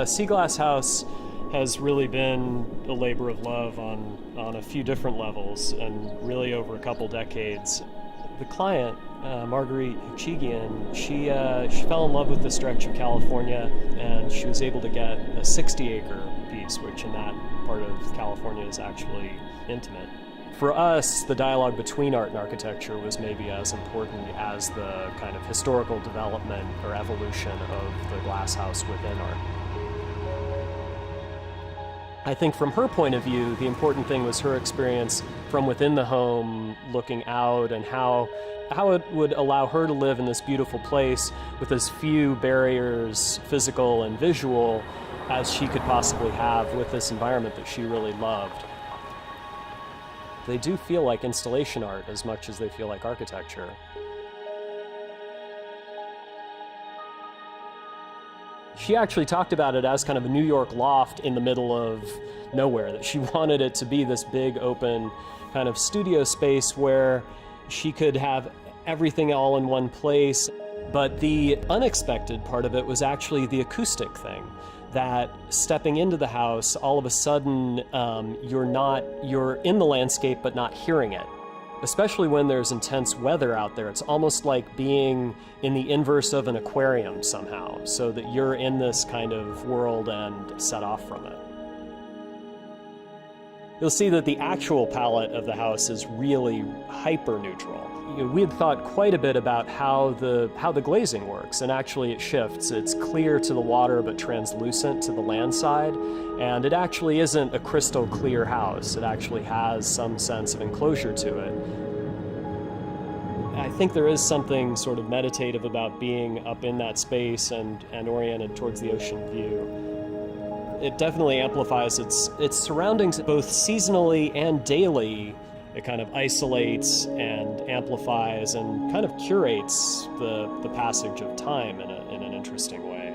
Sea Glass House has really been a labor of love on a few different levels and really over a couple decades. The client, Marguerite Huchigian, she fell in love with the stretch of California, and she was able to get a 60-acre piece, which in that part of California is actually intimate. For us, the dialogue between art and architecture was maybe as important as the kind of historical development or evolution of the glass house within art. I think from her point of view, the important thing was her experience from within the home, looking out, and how it would allow her to live in this beautiful place with as few barriers, physical and visual, as she could possibly have with this environment that she really loved. They do feel like installation art as much as they feel like architecture. She actually talked about it as kind of a New York loft in the middle of nowhere, that she wanted it to be this big open kind of studio space where she could have everything all in one place. But the unexpected part of it was actually the acoustic thing, that stepping into the house, all of a sudden you're in the landscape but not hearing it. Especially when there's intense weather out there, it's almost like being in the inverse of an aquarium somehow, so that you're in this kind of world and set off from it. You'll see that the actual palette of the house is really hyper-neutral. We had thought quite a bit about how the glazing works, and actually it shifts. It's clear to the water but translucent to the land side, and it actually isn't a crystal clear house. It actually has some sense of enclosure to it. I think there is something sort of meditative about being up in that space and oriented towards the ocean view. It definitely amplifies its surroundings both seasonally and daily. It kind of isolates and amplifies and kind of curates the passage of time in an interesting way.